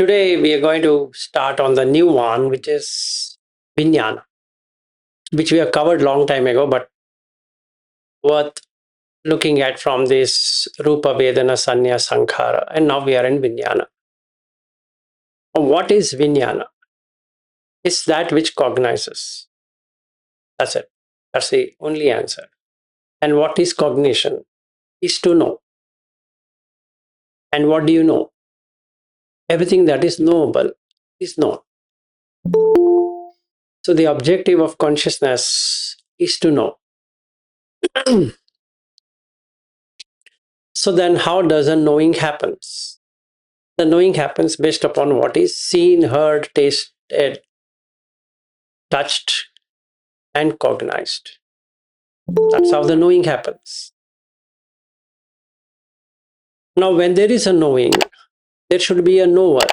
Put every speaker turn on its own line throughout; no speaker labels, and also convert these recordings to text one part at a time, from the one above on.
Today we are going to start on the new one, which is viññanā, which we have covered long time ago, but worth looking at from this Rupa Vedana Sanya Sankhara. And now we are in viññanā. What is viññanā? It's that which cognizes. That's it. That's the only answer. And what is cognition? Is to know. And what do you know? Everything that is knowable is known. So the objective of consciousness is to know. So then how does a knowing happens? The knowing happens based upon what is seen, heard, tasted, touched, and cognized. That's how the knowing happens. Now, when there is a knowing, there should be a knower.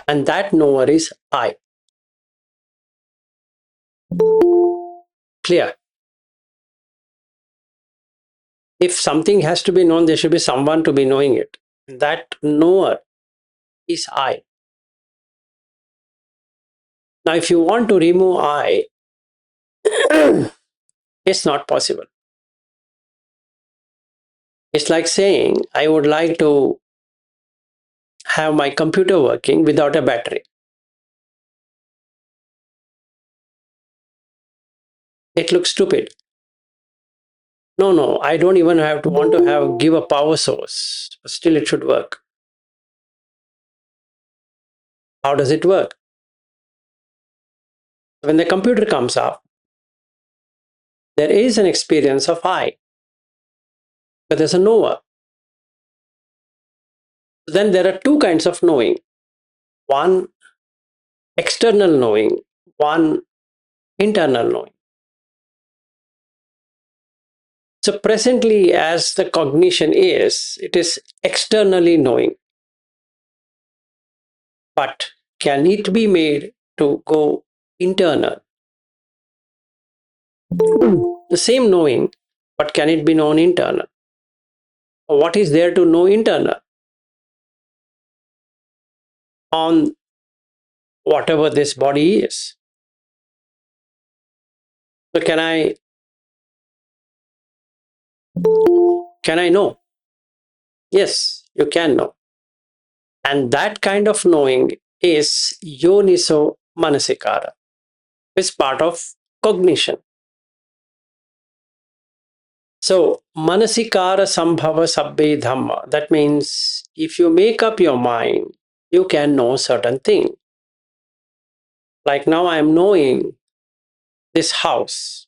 And that knower is I. Clear? If something has to be known, there should be someone to be knowing it. That knower is I. Now, if you want to remove I, it's not possible. It's like saying, I would like to have my computer working without a battery. It looks stupid. No, I don't even have to give a power source, but still it should work. How does it work? When the computer comes up, there is an experience of I, but there's a knower. Then there are two kinds of knowing. One external knowing, one internal knowing. So presently, as the cognition is, it is externally knowing. But can it be made to go internal? The same knowing, but can it be known internal? What is there to know internal? On whatever this body is. So can I know? Yes, you can know. And that kind of knowing is yoniso manasikara. It's part of cognition. So, manasikara sambhava sabbe dhamma. That means if you make up your mind, you can know certain thing. Like now I am knowing this house.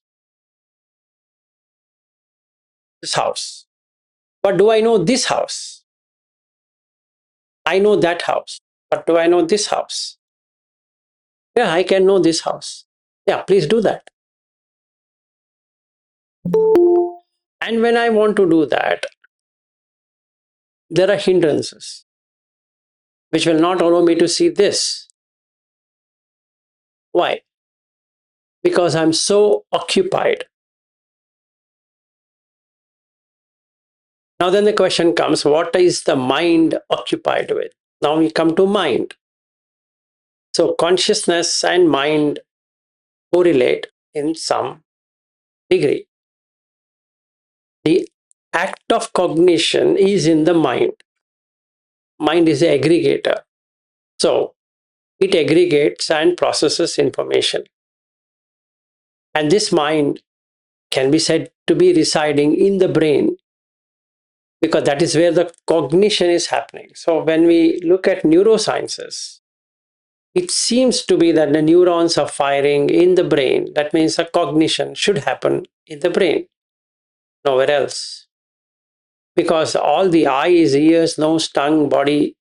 But do I know this house? I know that house. But do I know this house? Yeah, I can know this house. Yeah, please do that. And when I want to do that, there are hindrances which will not allow me to see this. Why? Because I'm so occupied. Now then the question comes, what is the mind occupied with? Now we come to mind. So consciousness and mind correlate in some degree. The act of cognition is in the mind. Mind is the aggregator. So it aggregates and processes information. And this mind can be said to be residing in the brain because that is where the cognition is happening. So when we look at neurosciences, it seems to be that the neurons are firing in the brain. That means the cognition should happen in the brain, nowhere else. Because all the eyes, ears, nose, tongue, body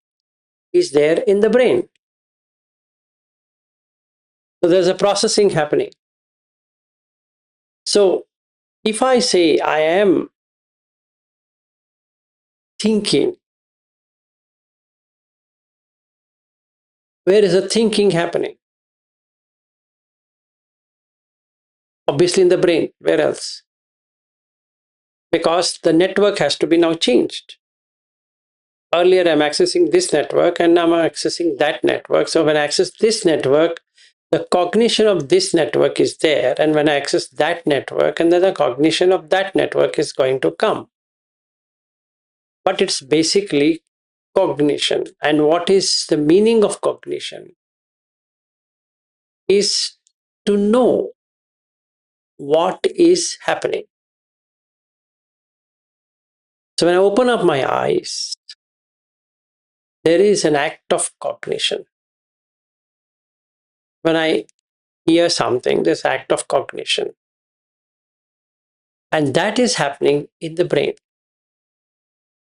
is there in the brain. So there's a processing happening. So if I say I am thinking, where is the thinking happening? Obviously in the brain. Where else? Because the network has to be now changed. Earlier, I'm accessing this network and now I'm accessing that network. So when I access this network, the cognition of this network is there. And when I access that network, and then the cognition of that network is going to come. But it's basically cognition. And what is the meaning of cognition? Is to know what is happening. So when I open up my eyes, there is an act of cognition. When I hear something, this act of cognition. And that is happening in the brain.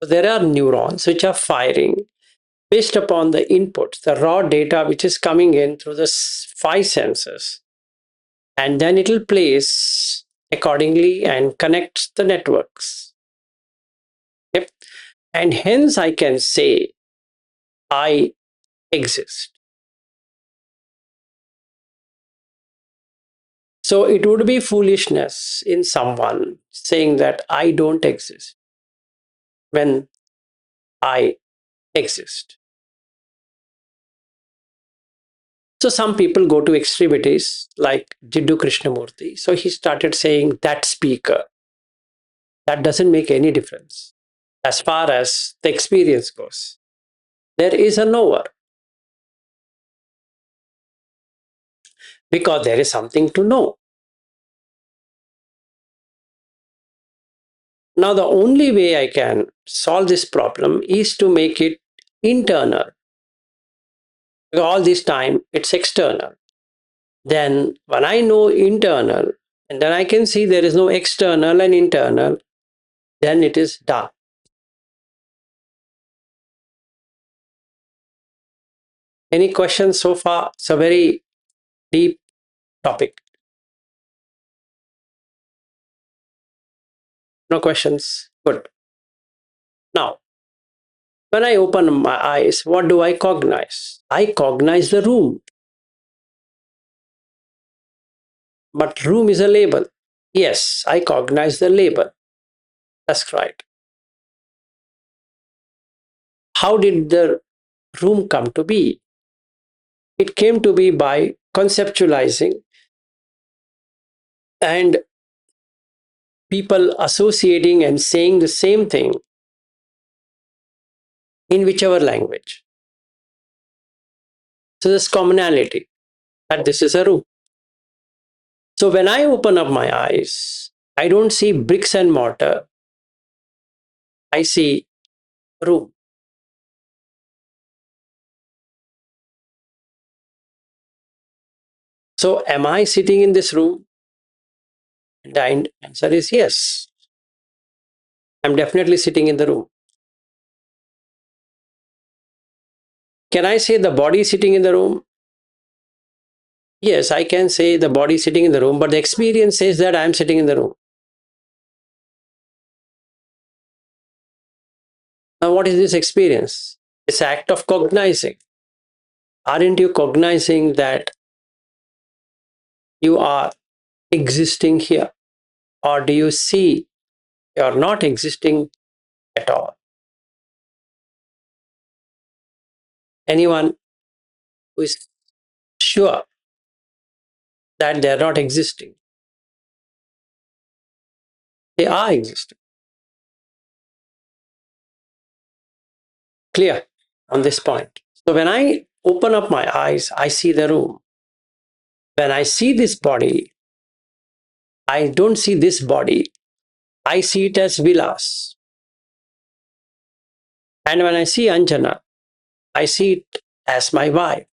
So there are neurons which are firing based upon the inputs, the raw data which is coming in through the five senses. And then it will place accordingly and connect the networks. Yep. And hence I can say, I exist. So it would be foolishness in someone saying that I don't exist when I exist. So some people go to extremities like Jiddu Krishnamurti. So he started saying that speaker. That doesn't make any difference as far as the experience goes. There is a knower because there is something to know. Now, the only way I can solve this problem is to make it internal. All this time, it's external. Then, when I know internal, and then I can see there is no external and internal, then it is done. Any questions so far? It's a very deep topic. No questions? Good. Now, when I open my eyes, what do I cognize? I cognize the room. But room is a label. Yes, I cognize the label. That's right. How did the room come to be? It came to be by conceptualizing and people associating and saying the same thing in whichever language. So there's commonality that this is a room. So when I open up my eyes, I don't see bricks and mortar. I see room. So am I sitting in this room? The answer is yes. I'm definitely sitting in the room. Can I say the body is sitting in the room? Yes, I can say the body is sitting in the room, but the experience says that I'm sitting in the room. Now, what is this experience? It's act of cognizing. Aren't you cognizing that you are existing here? Or do you see you're not existing at all? Anyone who is sure that they're not existing? They are existing. Clear on this point. So when I open up my eyes, I see the room. When I see this body, I don't see this body. I see it as Vilas. And when I see Anjana, I see it as my wife.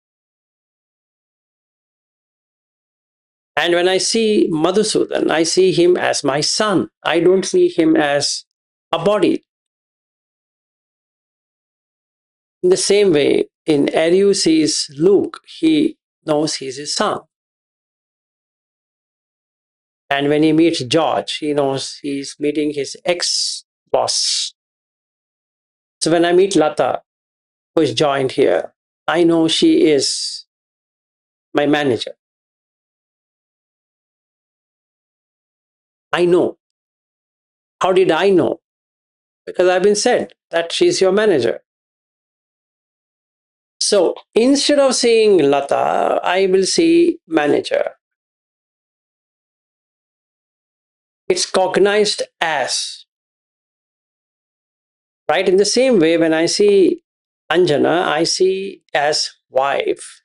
And when I see Madhusudan, I see him as my son. I don't see him as a body. In the same way, in Ariu sees Luke, he knows he's his son. And when he meets George, he knows he's meeting his ex-boss. So when I meet Lata, who is joined here, I know she is my manager. I know. How did I know? Because I've been said that she's your manager. So instead of saying Lata, I will see manager. It's cognized as, right? In the same way, when I see Anjana, I see as wife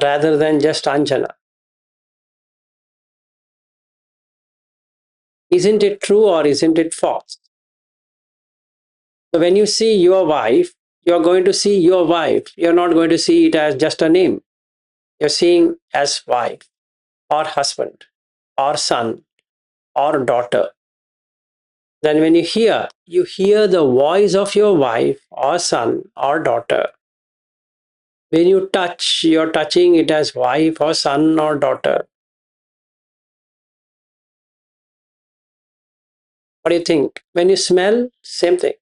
rather than just Anjana. Isn't it true or isn't it false? So when you see your wife, you're going to see your wife. You're not going to see it as just a name. You're seeing as wife or husband or son or daughter. Then when you hear the voice of your wife or son or daughter. When you touch, you're touching it as wife or son or daughter. What do you think? When you smell, same thing.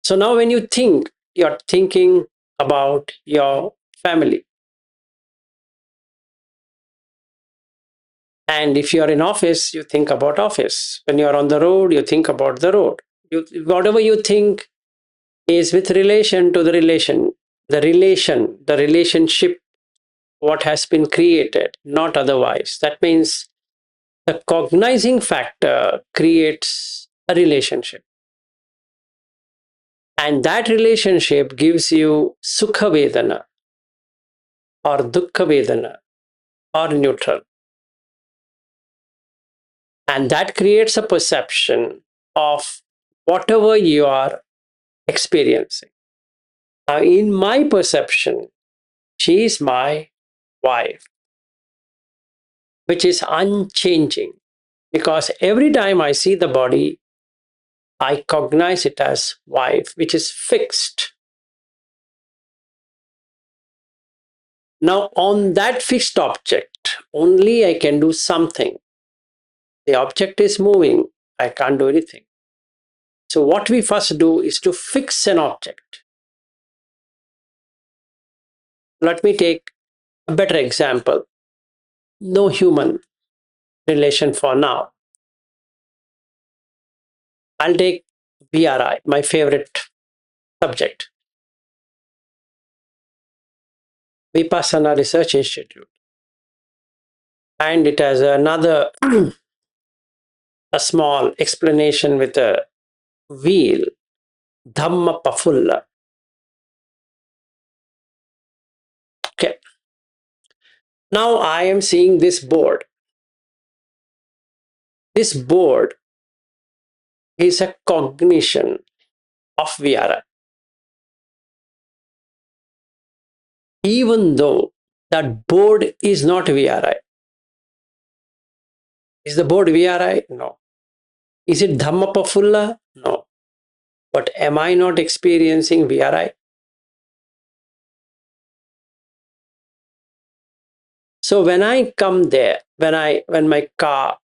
So now when you think, you're thinking about your family. And if you're in office, you think about office. When you're on the road, you think about the road. Whatever you think is with relation to the relationship, what has been created, not otherwise. That means the cognizing factor creates a relationship. And that relationship gives you sukha vedana or dukkha vedana or neutral. And that creates a perception of whatever you are experiencing. Now, in my perception, she is my wife, which is unchanging because every time I see the body, I cognize it as wife, which is fixed. Now, on that fixed object, only I can do something. The object is moving, I can't do anything. So, what we first do is to fix an object. Let me take a better example. No human relation for now. I'll take VRI, my favorite subject, Vipassana Research Institute. And it has another, a small explanation with a wheel, Dhamma Pafulla. Okay. Now I am seeing this board. This board is a cognition of VRI. Even though that board is not VRI. Is the board VRI? No. Is it Dhamma Pafulla? No. But am I not experiencing VRI? So when I come there, when my car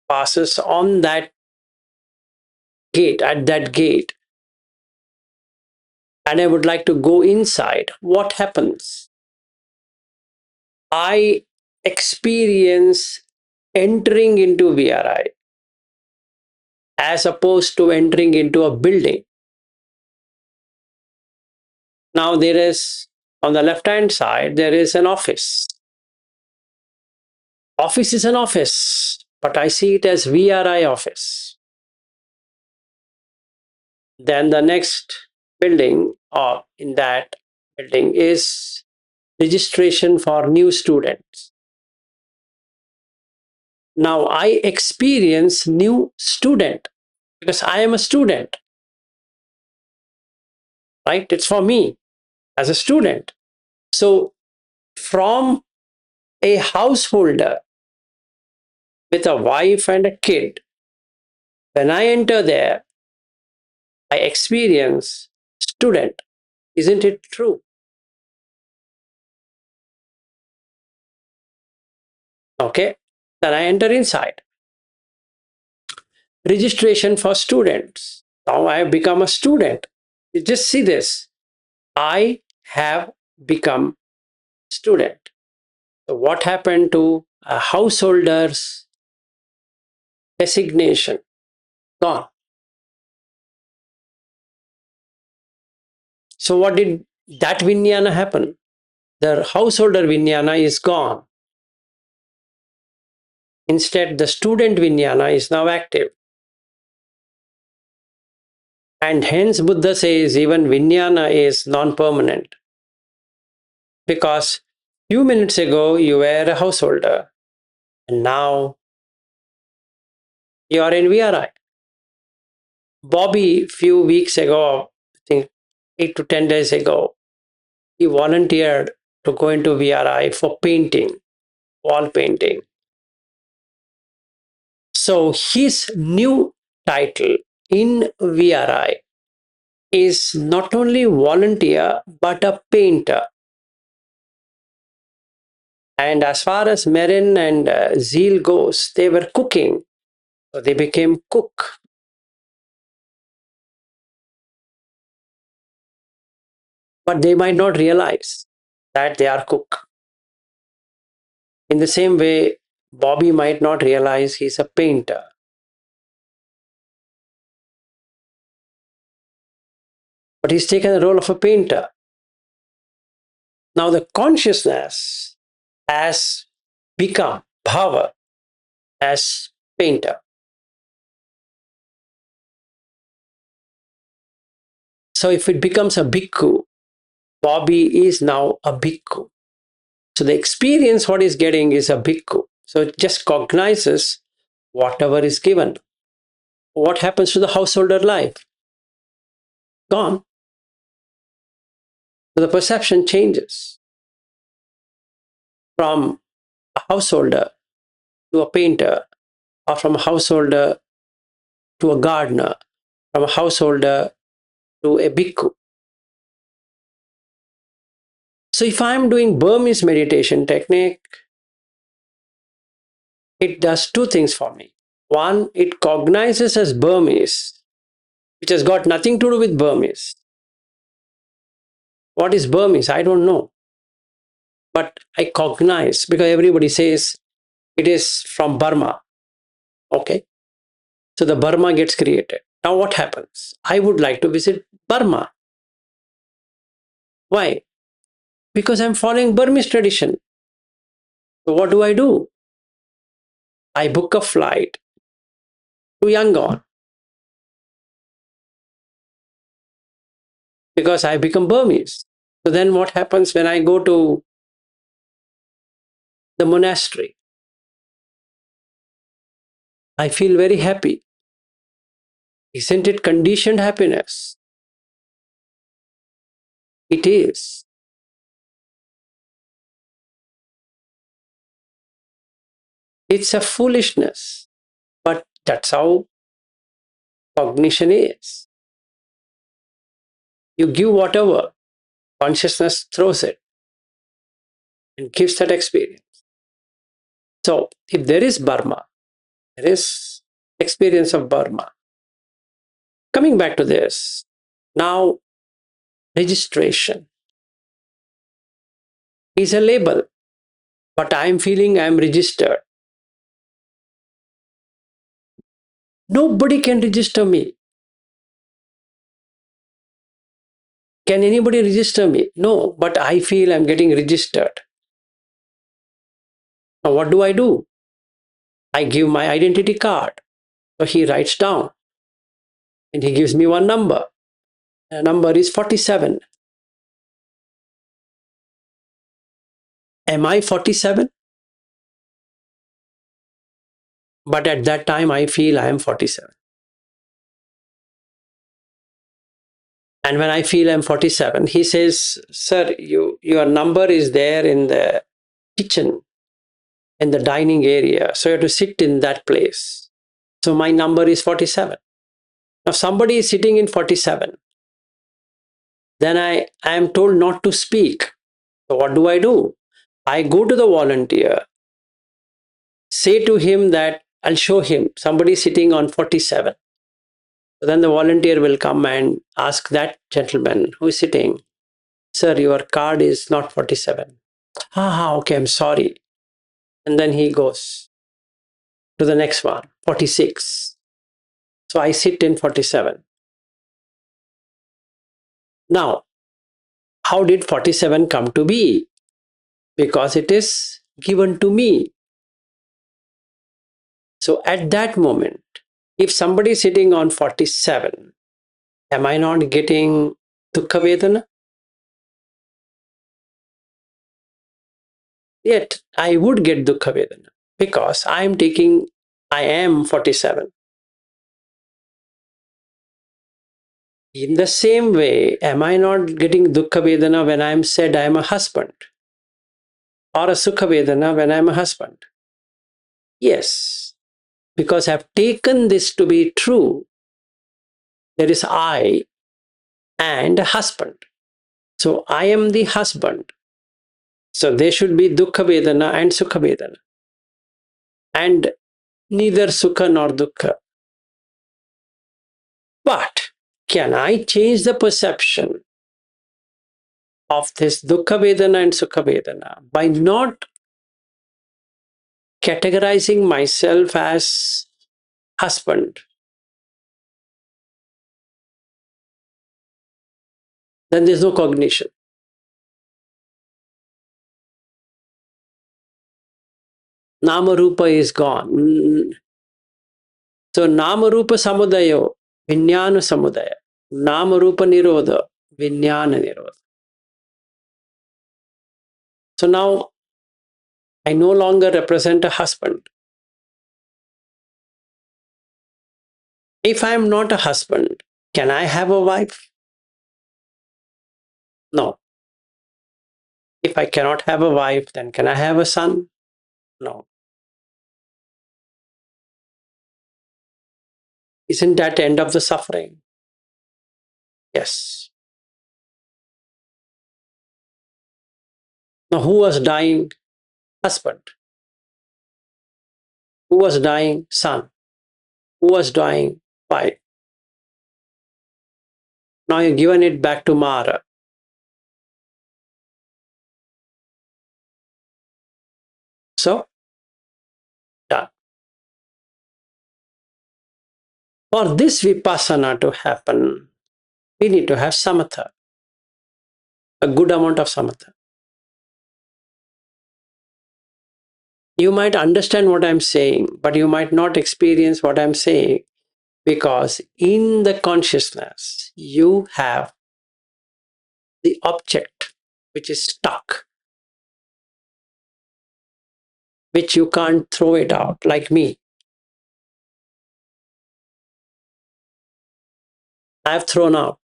passes on that gate, at that gate, and I would like to go inside, what happens? I experience entering into VRI as opposed to entering into a building. Now there is, on the left hand side, there is an office. Office is an office, but I see it as VRI office. Then the next building, or in that building, is registration for new students. Now I experience new student because I am a student, right? It's for me as a student. So from a householder with a wife and a kid, when I enter there, I experience student. Isn't it true? Okay. Then I enter inside. Registration for students. Now I have become a student. You just see this. I have become student. So what happened to a householder's designation? Gone. So what did that viññanā happen? The householder viññanā is gone. Instead, the student viññanā is now active. And hence Buddha says even viññanā is non-permanent. Because few minutes ago you were a householder and now you are in VRI. Bobby, few weeks ago, I think 8 to 10 days ago, he volunteered to go into VRI for painting, wall painting. So his new title in VRI is not only volunteer but a painter. And as far as Merin and Zeal goes, they were cooking. So they became cook. But they might not realize that they are cook. In the same way, Bobby might not realize he's a painter. But he's taken the role of a painter. Now the consciousness has become bhava as painter. So if it becomes a bhikkhu, Bobby is now a bhikkhu. So the experience what he's getting is a bhikkhu. So it just cognizes whatever is given. What happens to the householder life? Gone. So the perception changes from a householder to a painter, or from a householder to a gardener, from a householder to a bhikkhu. So if I'm doing Burmese meditation technique, it does two things for me. One, it cognizes as Burmese, which has got nothing to do with Burmese. What is Burmese? I don't know. But I cognize because everybody says it is from Burma. Okay. So the Burma gets created. Now what happens? I would like to visit Burma. Why? Because I'm following Burmese tradition. So what do? I book a flight to Yangon because I become Burmese. So then what happens when I go to the monastery? I feel very happy. Isn't it conditioned happiness? It is. It's a foolishness, but that's how cognition is. You give whatever, consciousness throws it and gives that experience. So if there is Burma, there is experience of Burma. Coming back to this, now registration is a label, but I'm feeling I'm registered. Nobody can register me. Can anybody register me? No, but I feel I'm getting registered. Now what do? I give my identity card. So he writes down and he gives me one number. The number is 47. Am I 47? But at that time I feel I am 47. And when I feel I'm 47, he says, sir, your number is there in the kitchen, in the dining area. So you have to sit in that place. So my number is 47. Now somebody is sitting in 47. Then I am told not to speak. So what do? I go to the volunteer, say to him that I'll show him somebody sitting on 47. So then the volunteer will come and ask that gentleman who is sitting, sir, your card is not 47. Okay, I'm sorry. And then he goes to the next one, 46. So I sit in 47. Now, how did 47 come to be? Because it is given to me. So at that moment, if somebody is sitting on 47, am I not getting dukkha vedana? Yet I would get dukkha vedana because I am 47. In the same way, am I not getting dukkha vedana when I am said I am a husband? Or a sukha vedana when I am a husband? Yes, because I have taken this to be true. There is I and a husband. So I am the husband. So there should be dukkha vedana and sukha vedana. And neither sukha nor dukkha. But can I change the perception of this dukkha vedana and sukha vedana by not categorizing myself as husband? Then there's no cognition. Nama Rupa is gone. So Nama Rupa Samudayo, viññāna Samudaya. Nama Rupa Nirodha, viññāna Nirodha. So now I no longer represent a husband. If I am not a husband, can I have a wife? No. If I cannot have a wife, then can I have a son? No. Isn't that the end of the suffering? Yes. Now, who was dying? Husband. Who was dying? Son. Who was dying? Wife. Now you've given it back to Mara. So, done. For this vipassana to happen, we need to have samatha, a good amount of samatha. You might understand what I'm saying, but you might not experience what I'm saying because in the consciousness, you have the object which is stuck, which you can't throw it out like me. I've thrown out.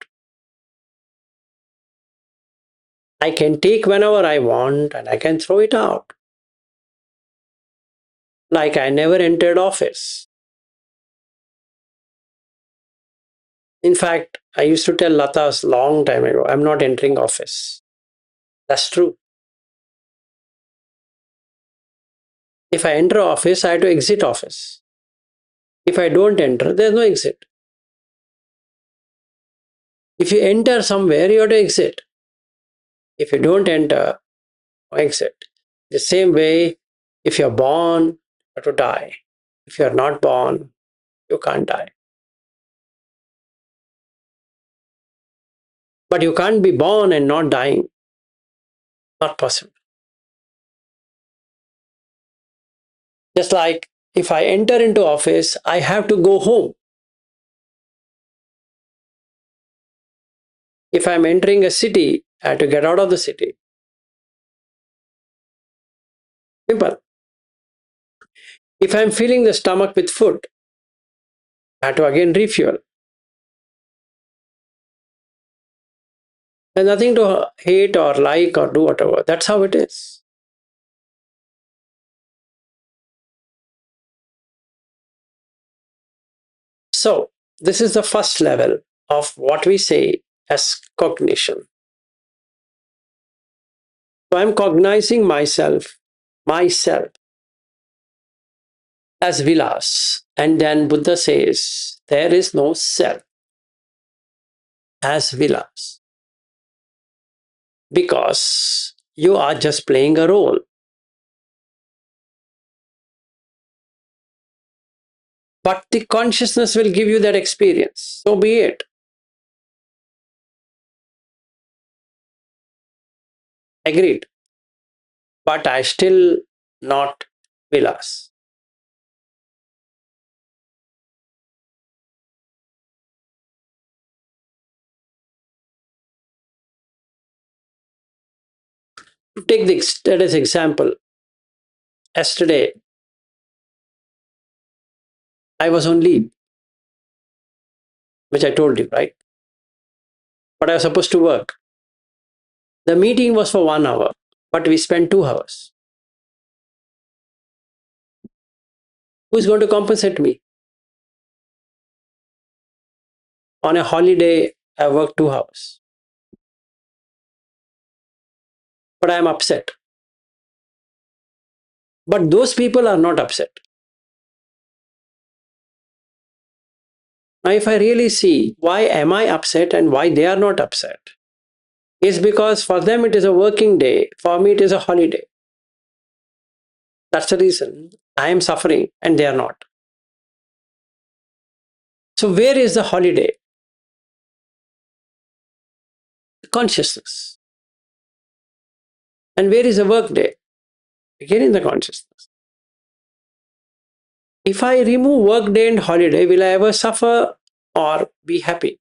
I can take whenever I want and I can throw it out. Like I never entered office. In fact, I used to tell Lata's long time ago, I'm not entering office. That's true. If I enter office, I have to exit office. If I don't enter, there's no exit. If you enter somewhere, you have to exit. If you don't enter, exit. The same way, if you're born, you have to die. If you're not born, you can't die. But you can't be born and not dying. Not possible. Just like if I enter into office, I have to go home. If I'm entering a city, I have to get out of the city. Simple. If I'm filling the stomach with food, I have to again refuel. There's nothing to hate or like or do whatever. That's how it is. So, this is the first level of what we say as cognition. So, I'm cognizing myself as vilas. And then Buddha says, there is no self as vilas. Because you are just playing a role. But the consciousness will give you that experience. So be it. Agreed. But I still not Vilas. To take the status example, yesterday I was on leave, which I told you, right? But I was supposed to work. The meeting was for 1 hour, but we spent 2 hours. Who's going to compensate me? On a holiday, I worked 2 hours, but I am upset. But those people are not upset. Now, if I really see why am I upset and why they are not upset, is because for them it is a working day, for me it is a holiday. That's the reason I am suffering and they are not. So, where is the holiday? Consciousness. And where is the work day? Again in the consciousness. If I remove work day and holiday, will I ever suffer or be happy?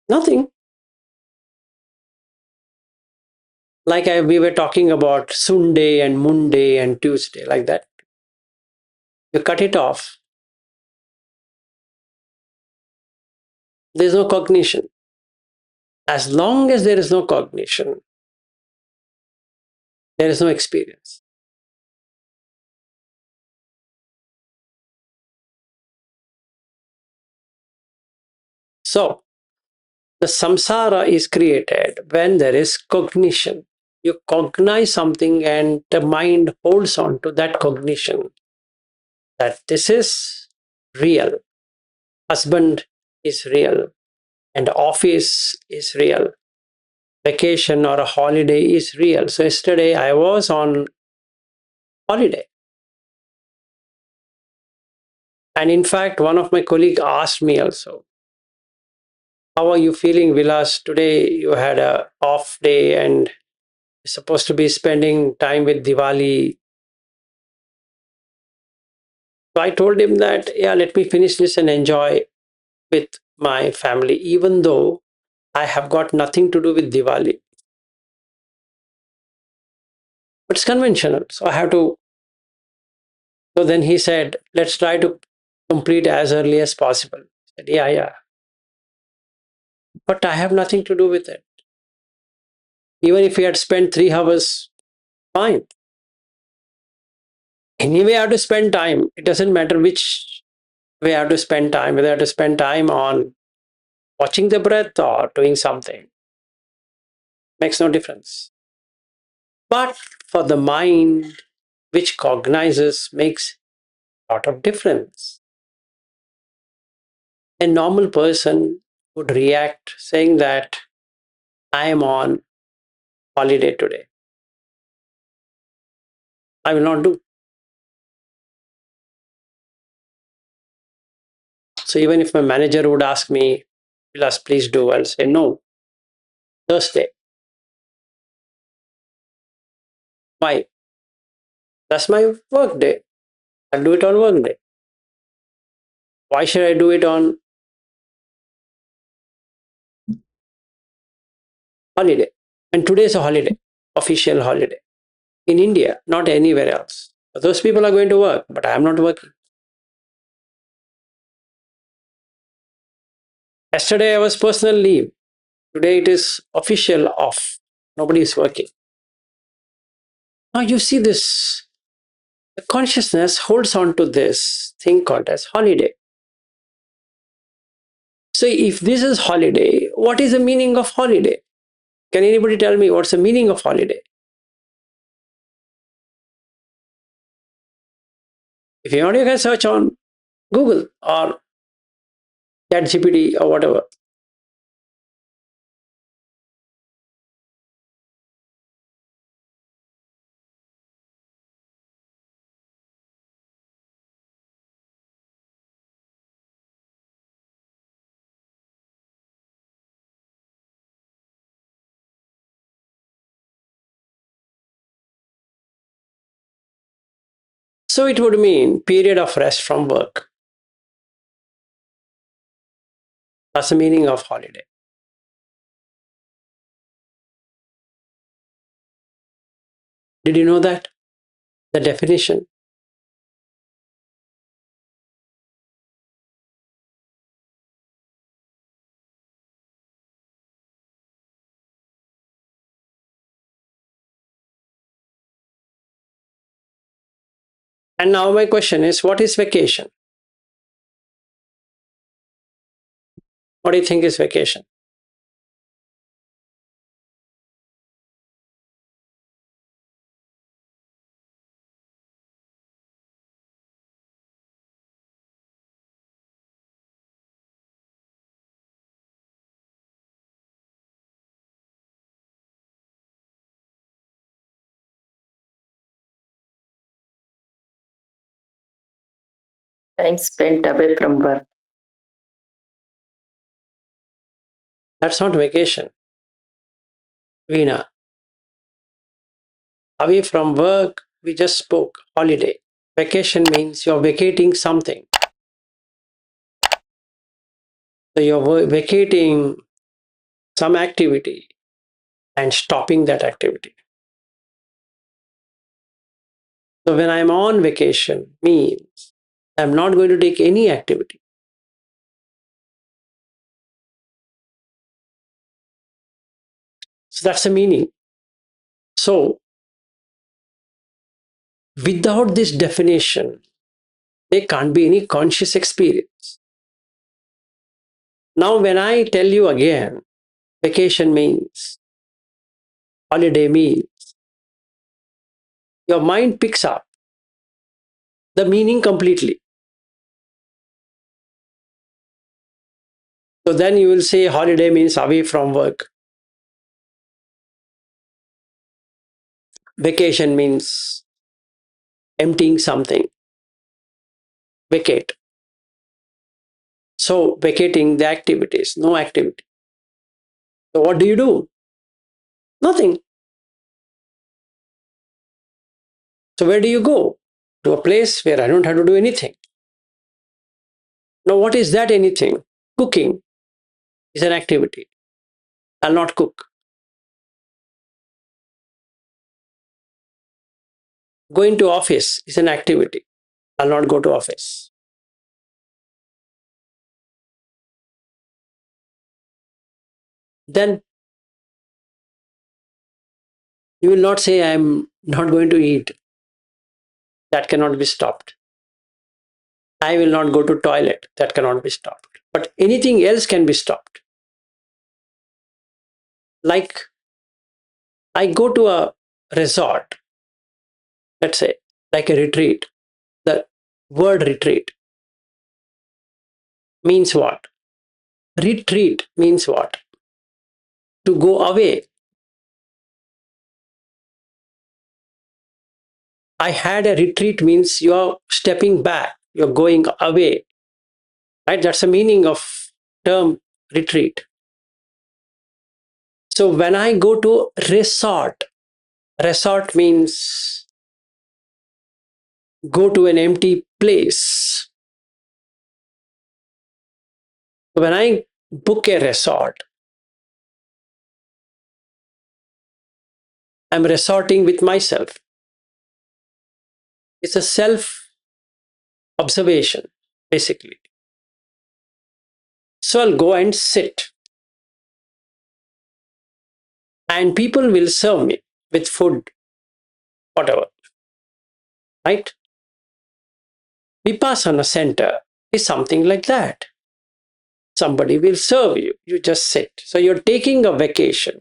Nothing. Like we were talking about Sunday and Monday and Tuesday, like that. You cut it off, there's no cognition. As long as there is no cognition, there is no experience. So, the samsara is created when there is cognition. You cognize something and the mind holds on to that cognition that this is real. Husband is real and office is real. Vacation or a holiday is real. So yesterday I was on holiday. And in fact, one of my colleagues asked me also, how are you feeling, Vilas? Today you had a off day and you're supposed to be spending time with Diwali. So I told him that, yeah, let me finish this and enjoy with my family, even though I have got nothing to do with Diwali. But it's conventional. So I have to. So then he said, let's try to complete as early as possible. I said, yeah, yeah. But I have nothing to do with it. Even if we had spent 3 hours, fine. Anyway, I have to spend time. It doesn't matter which way I have to spend time, whether I have to spend time on watching the breath or doing something. Makes no difference. But for the mind, which cognizes, makes a lot of difference. A normal person would react saying that I am on holiday today. I will not do. So even if my manager would ask me, Vilas, please do, I'll say no. Thursday. Why? That's my work day. I'll do it on work day. Why should I do it on holiday? And today is a holiday, official holiday in India, not anywhere else. Those people are going to work, but I am not working. Yesterday I was personal leave. Today it is official off. Nobody is working. Now you see this. The consciousness holds on to this thing called as holiday. So if this is holiday, what is the meaning of holiday? Can anybody tell me what's the meaning of holiday? If you want, you can search on Google or ChatGPT or whatever. So it would mean period of rest from work. That's the meaning of holiday. Did you know that? The definition. And now my question is, what is vacation? What do you think is vacation?
Time spent away from work.
That's not vacation. Veena. Away from work, we just spoke. Holiday. Vacation means you're vacating something. So you're vacating some activity and stopping that activity. So when I'm on vacation means I'm not going to take any activity. So that's the meaning. So without this definition, there can't be any conscious experience. Now, when I tell you again, vacation means, holiday means, your mind picks up the meaning completely. So then you will say holiday means away from work. Vacation means emptying something. Vacate. So vacating the activities, no activity. So what do you do? Nothing. So where do you go? To a place where I don't have to do anything. Now what is that anything? Cooking is an activity. I'll not cook. Going to office is an activity. I'll not go to office. Then you will not say I'm not going to eat. That cannot be stopped. I will not go to toilet. That cannot be stopped. But anything else can be stopped. Like I go to a resort, let's say, like a retreat. The word retreat means what? Retreat means what? To go away. I had a retreat means you're stepping back, you're going away. Right? That's the meaning of term retreat. So when I go to resort, resort means go to an empty place. When I book a resort, I'm resorting with myself. It's a self observation, basically. So I'll go and sit, and people will serve me with food, whatever. Right? Vipassana center is something like that. Somebody will serve you, you just sit. So you're taking a vacation,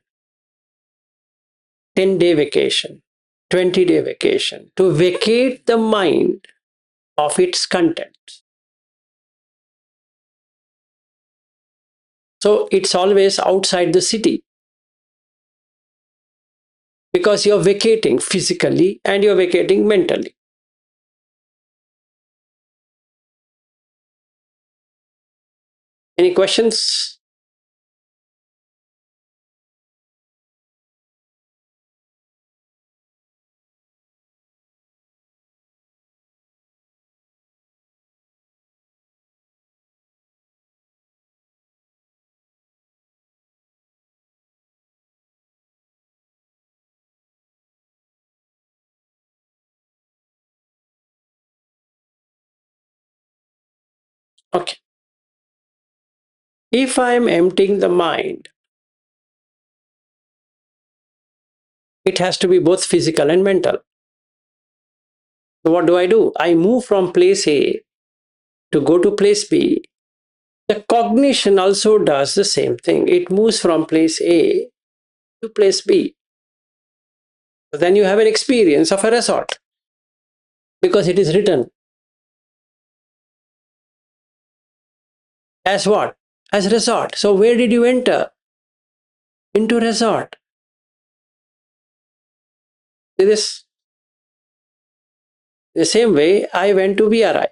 10-day vacation, 20-day vacation, to vacate the mind of its content. So it's always outside the city because you're vacating physically and you're vacating mentally. Any questions? Okay. If I am emptying the mind, it has to be both physical and mental. So what do? I move from place A to go to place B. The cognition also does the same thing. It moves from place A to place B. So then you have an experience of a resort because it is written as what? As resort. So where did you enter? Into resort. This the same way I went to VRI.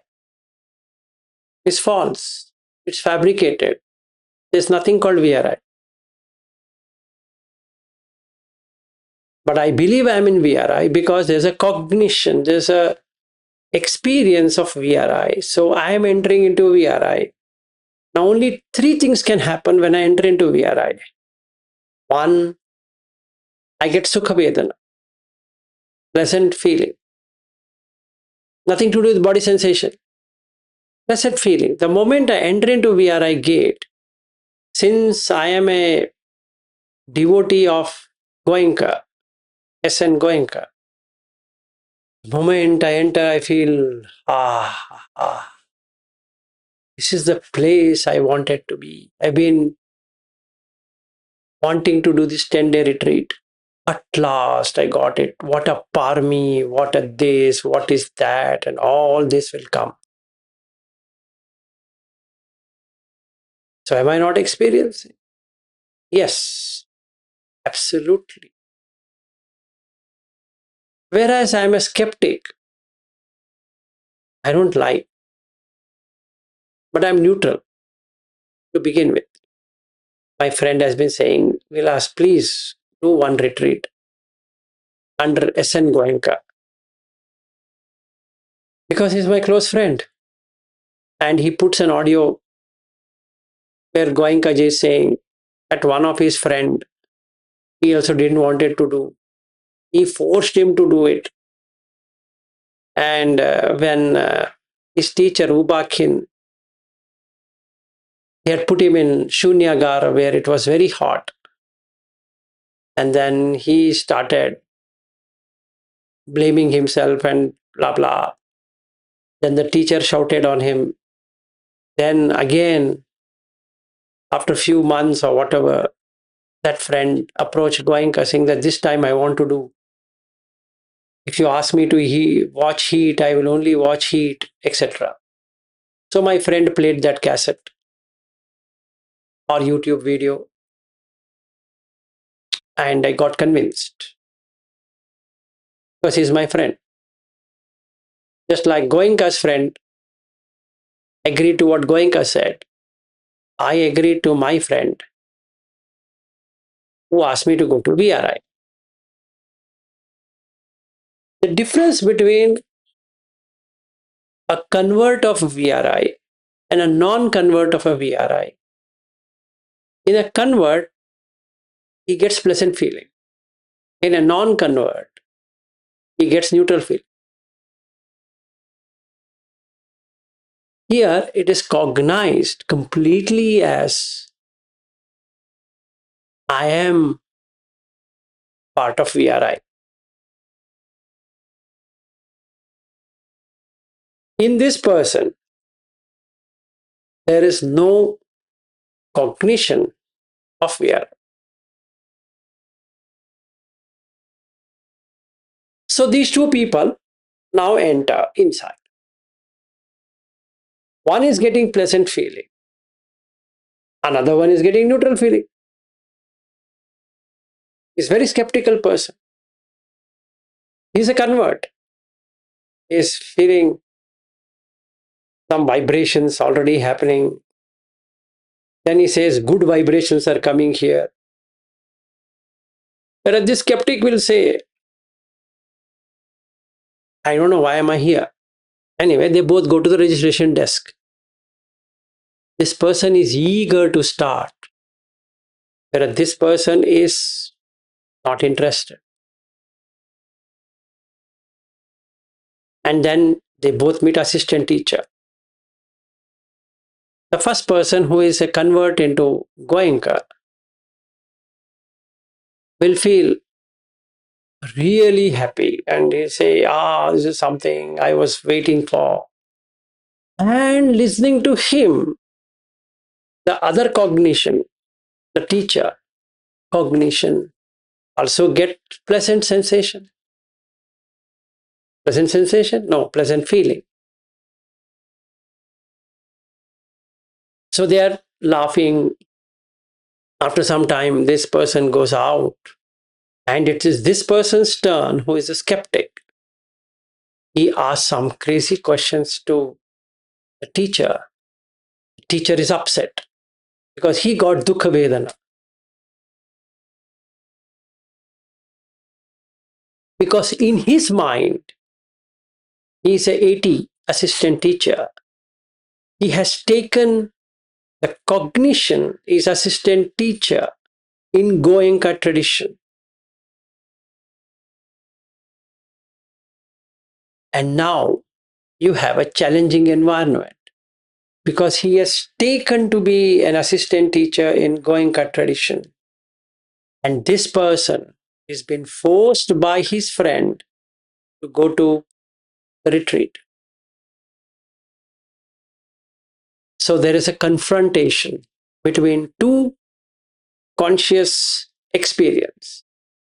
It's false. It's fabricated. There's nothing called VRI. But I believe I'm in VRI because there's a cognition, there's a experience of VRI. So I am entering into VRI. Now only three things can happen when I enter into VRI. One, I get sukha vedana, pleasant feeling. Nothing to do with body sensation. Pleasant feeling. The moment I enter into VRI gate, since I am a devotee of Goenka, SN Goenka, the moment I enter, I feel, this is the place I wanted to be. I've been wanting to do this 10-day retreat. At last, I got it. What a parmi, what a this, what is that, and all this will come. So, am I not experiencing? Yes, absolutely. Whereas I am a skeptic, I don't like, but I'm neutral to begin with. My friend has been saying, Vilas, please do one retreat under SN Goenka because he's my close friend. And he puts an audio where Goenka is saying that one of his friend, he also didn't want it to do. He forced him to do it. And when his teacher, Ubakin, he had put him in Shunyagara where it was very hot. And then he started blaming himself and blah, blah. Then the teacher shouted on him. Then again, after a few months or whatever, that friend approached Goenka saying that this time I want to do. If you ask me to watch heat, I will only watch heat, etc. So my friend played that cassette or YouTube video and I got convinced because he's my friend. Just like Goenka's friend agreed to what Goenka said, I agreed to my friend who asked me to go to VRI. The difference between a convert of VRI and a non-convert of a VRI. In a convert, he gets pleasant feeling. In a non-convert, he gets neutral feeling. Here, it is cognized completely as I am part of VRI. In this person, there is no cognition of VRI. So these two people now enter inside. One is getting pleasant feeling. Another one is getting neutral feeling. He's a very skeptical person. He's a convert. He's feeling some vibrations already happening. Then he says good vibrations are coming here. Whereas this skeptic will say, I don't know why am I here. Anyway, they both go to the registration desk. This person is eager to start, whereas this person is not interested. And then they both meet assistant teacher. The first person who is a convert into Goenka will feel really happy and he say, this is something I was waiting for. And listening to him, the other cognition, the teacher, cognition, also get pleasant sensation. Pleasant sensation? No, pleasant feeling. So they are laughing. After some time, this person goes out, and it is this person's turn who is a skeptic. He asks some crazy questions to the teacher. The teacher is upset because he got dukkha vedana. Because in his mind, he is a 80 assistant teacher. He has taken the cognition, his assistant teacher, in Goenka tradition. And now you have a challenging environment because he has taken to be an assistant teacher in Goenka tradition. And this person has been forced by his friend to go to the retreat. So there is a confrontation between two conscious experience,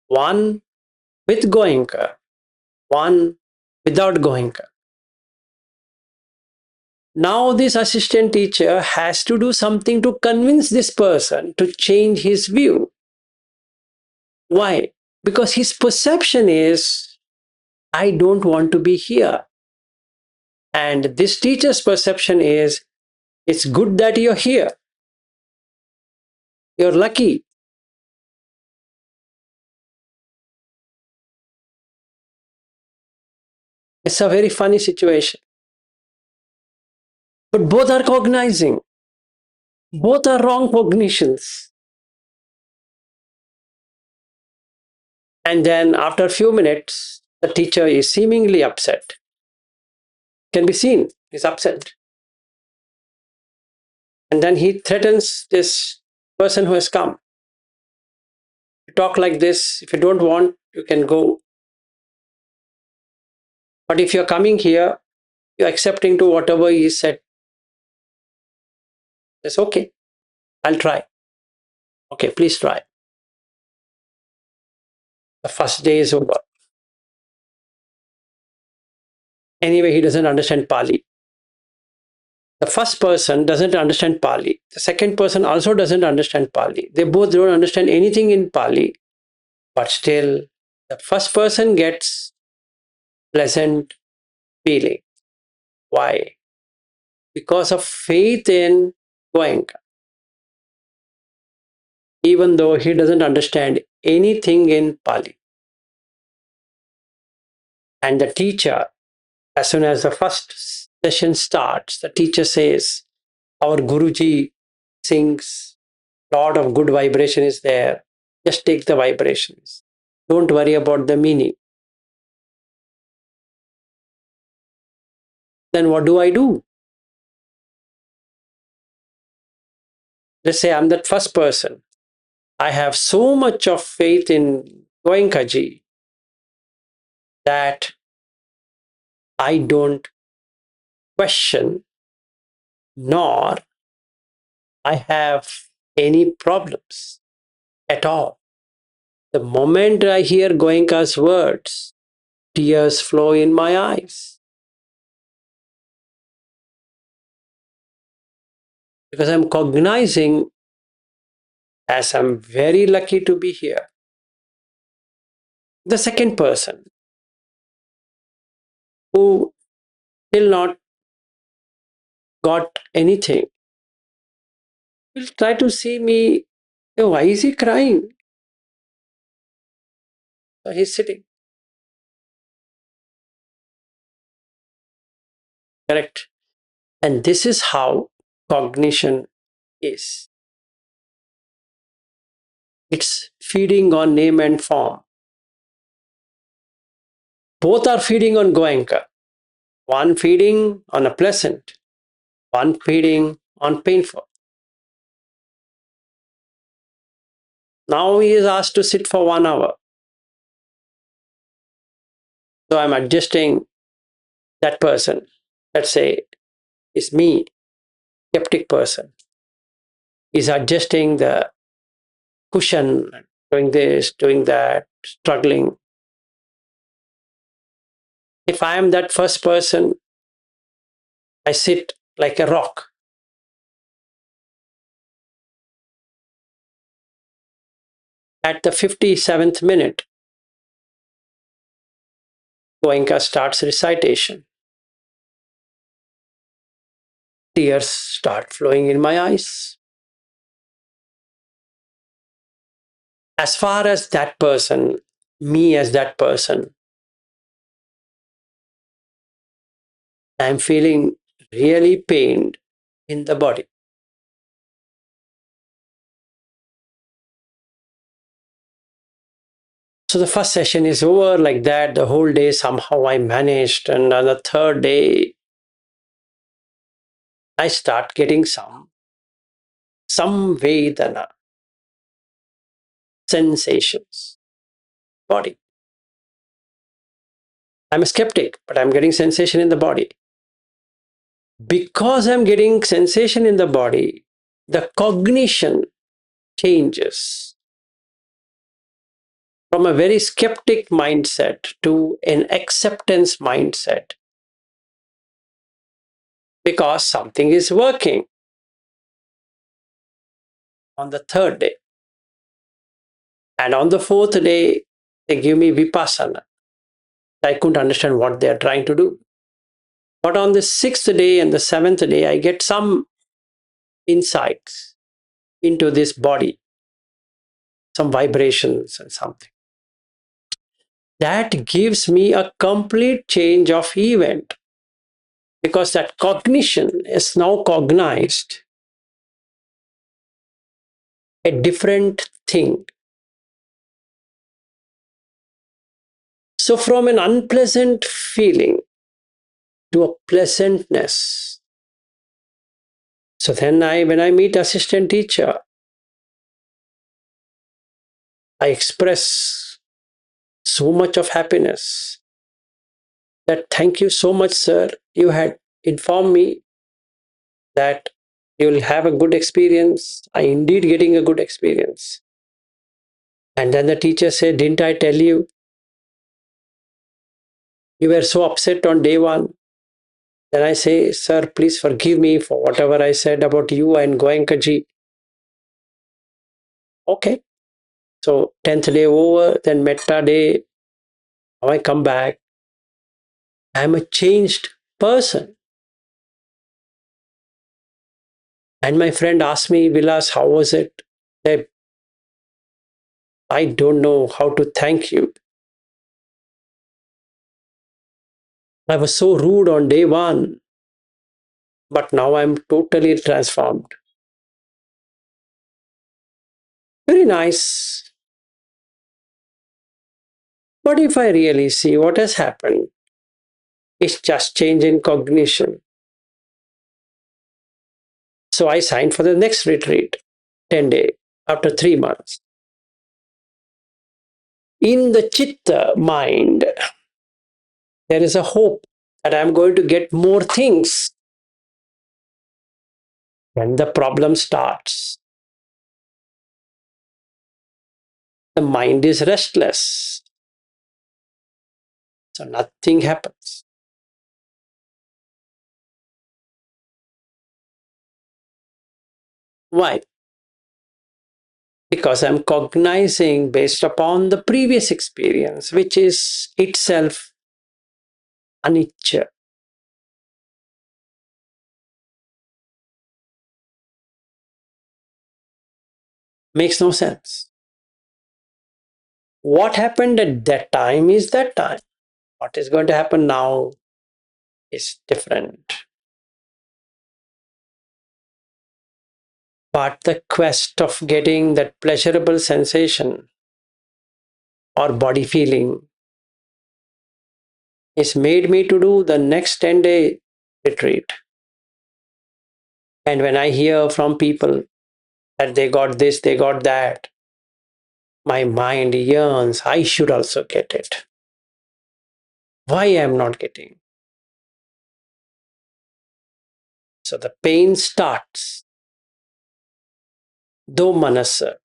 one with Goenka, one without Goenka. Now this assistant teacher has to do something to convince this person to change his view. Why? Because his perception is, I don't want to be here. And this teacher's perception is, it's good that you're here. You're lucky. It's a very funny situation. But both are cognizing. Both are wrong cognitions. And then after a few minutes, the teacher is seemingly upset. Can be seen, he's upset. And then he threatens this person who has come. You talk like this, if you don't want, you can go. But if you're coming here, you're accepting to whatever he said. It's okay, I'll try. Okay, please try. The first day is over. Anyway, he doesn't understand Pali. The first person doesn't understand Pali. The second person also doesn't understand Pali. They both don't understand anything in Pali. But still, the first person gets pleasant feeling. Why? Because of faith in Goenka. Even though he doesn't understand anything in Pali. And the teacher, as soon as the first session starts, the teacher says, our Guruji sings, lot of good vibration is there. Just take the vibrations. Don't worry about the meaning. Then what do I do? Let's say I'm that first person. I have so much of faith in Goenkaji that I don't question nor I have any problems at all. The moment I hear Goenka's words, tears flow in my eyes. Because I'm cognizing as I'm very lucky to be here. The second person who still not got anything will try to see me, "Oh, why is he crying?" So he's sitting. Correct. And this is how cognition is. It's feeding on name and form. Both are feeding on Goenka. One feeding on a pleasant, one feeding on painful. Now he is asked to sit for 1 hour. So I'm adjusting that person. Let's say it's me, skeptic person, is adjusting the cushion, doing this, doing that, struggling. If I am that first person, I sit like a rock. At the 57th minute, Goenka starts recitation. Tears start flowing in my eyes. As far as that person, me as that person, I'm feeling really pained in the body. So the first session is over like that. The whole day somehow I managed. And on the third day, I start getting some vedana, sensations, body. I'm a skeptic, but I'm getting sensation in the body. Because I'm getting sensation in the body, the cognition changes from a very skeptic mindset to an acceptance mindset because something is working. On the third day, and on the fourth day, they give me vipassana. I couldn't understand what they are trying to do. But on the sixth day and the seventh day, I get some insights into this body, some vibrations and something. That gives me a complete change of event because that cognition is now cognized a different thing. So, from an unpleasant feeling to a pleasantness. So then when I meet assistant teacher, I express so much of happiness that thank you so much, sir. You had informed me that you will have a good experience. I indeed getting a good experience. And then the teacher said, didn't I tell you? You were so upset on day one. Then I say, sir, please forgive me for whatever I said about you and Goenkaji. Okay. So 10th day over, then Metta day. Now I come back. I'm a changed person. And my friend asked me, Vilas, how was it? I don't know how to thank you. I was so rude on day one, but now I'm totally transformed. Very nice. But if I really see what has happened, it's just change in cognition. So I signed for the next retreat, 10 days, after 3 months. In the chitta mind, there is a hope that I'm going to get more things. When the problem starts, the mind is restless. So nothing happens. Why? Because I'm cognizing based upon the previous experience, which is itself anicca. Makes no sense. What happened at that time is that time. What is going to happen now is different. But the quest of getting that pleasurable sensation or body feeling is made me to do the next 10-day retreat. And when I hear from people that they got this, they got that, my mind yearns, I should also get it. Why am not getting? So the pain starts. Do manasa.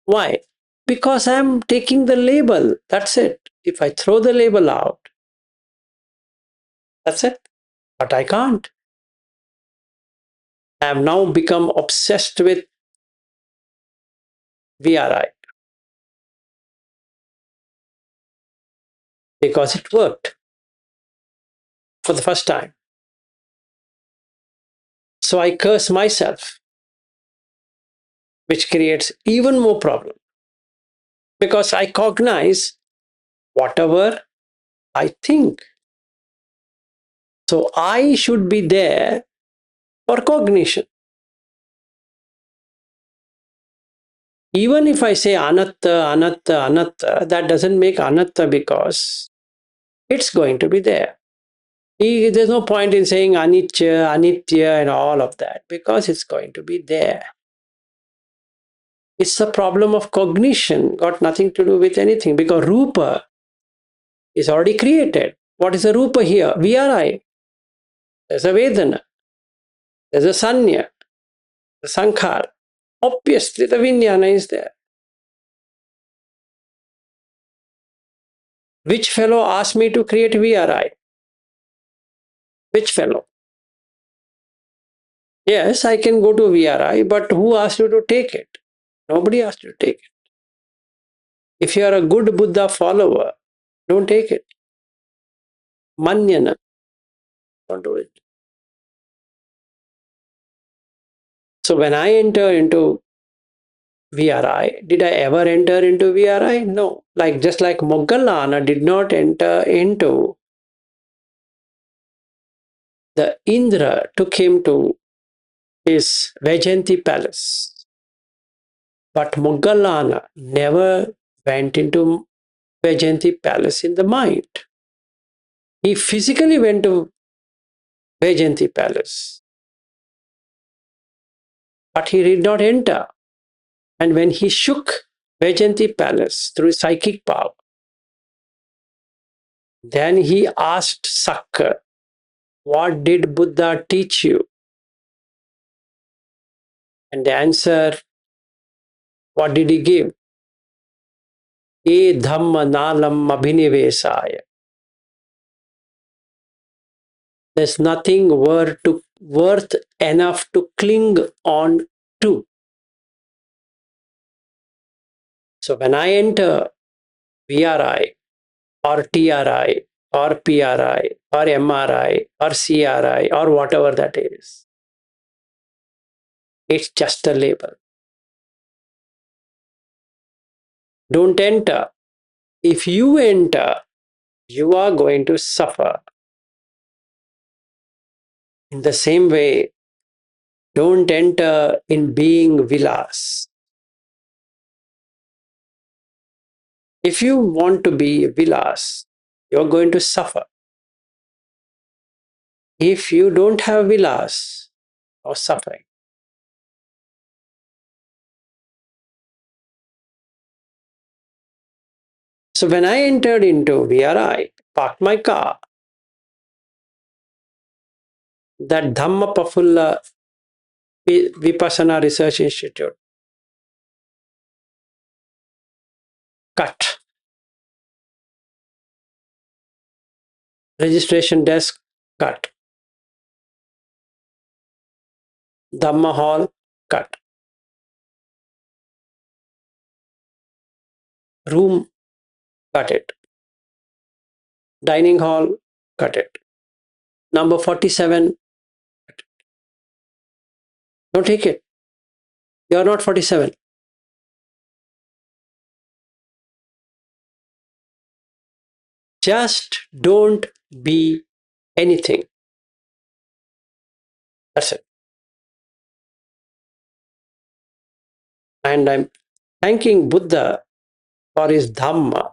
Why? Because I'm taking the label. That's it. If I throw the label out, that's it. But I can't. I have now become obsessed with VRI because it worked for the first time. So I curse myself, which creates even more problem because I cognize whatever I think. So I should be there for cognition. Even if I say anatta, anatta, anatta, that doesn't make anatta because it's going to be there. There's no point in saying anitya, anitya, and all of that because it's going to be there. It's the problem of cognition, got nothing to do with anything because rupa is already created. What is the rupa here? VRI. There's a vedana, there's a sanya, the sankhara. Obviously, the viññanā is there. Which fellow asked me to create VRI? Which fellow? Yes, I can go to VRI, but who asked you to take it? Nobody asked you to take it. If you are a good Buddha follower, don't take it. Viññanā, don't do it. So when I enter into VRI, did I ever enter into VRI? No. Just like Moggallana did not enter into the Indra, took him to his Vajanti palace. But Moggallana never went into Vajanti palace in the mind. He physically went to Vajanti palace, but he did not enter. And when he shook Vajanti palace through psychic power, then he asked Sakka, what did Buddha teach you? And the answer, what did he give? E dhamma nalam abhinivesaya. There's nothing worth enough to cling on to. So when I enter VRI or TRI or PRI or MRI or CRI or whatever that is, it's just a label. Don't enter. If you enter, you are going to suffer. In the same way, don't enter in being vilas. If you want to be vilas, you're going to suffer. If you don't have vilas, you're suffering. So when I entered into VRI, parked my car, that Dhamma Pafulla Vipassana Research Institute cut. Registration desk cut. Dhamma hall cut. Room cut it. Dining hall cut it. Number 47, don't take it. You're not 47. Just don't be anything. That's it. And I'm thanking Buddha for his Dhamma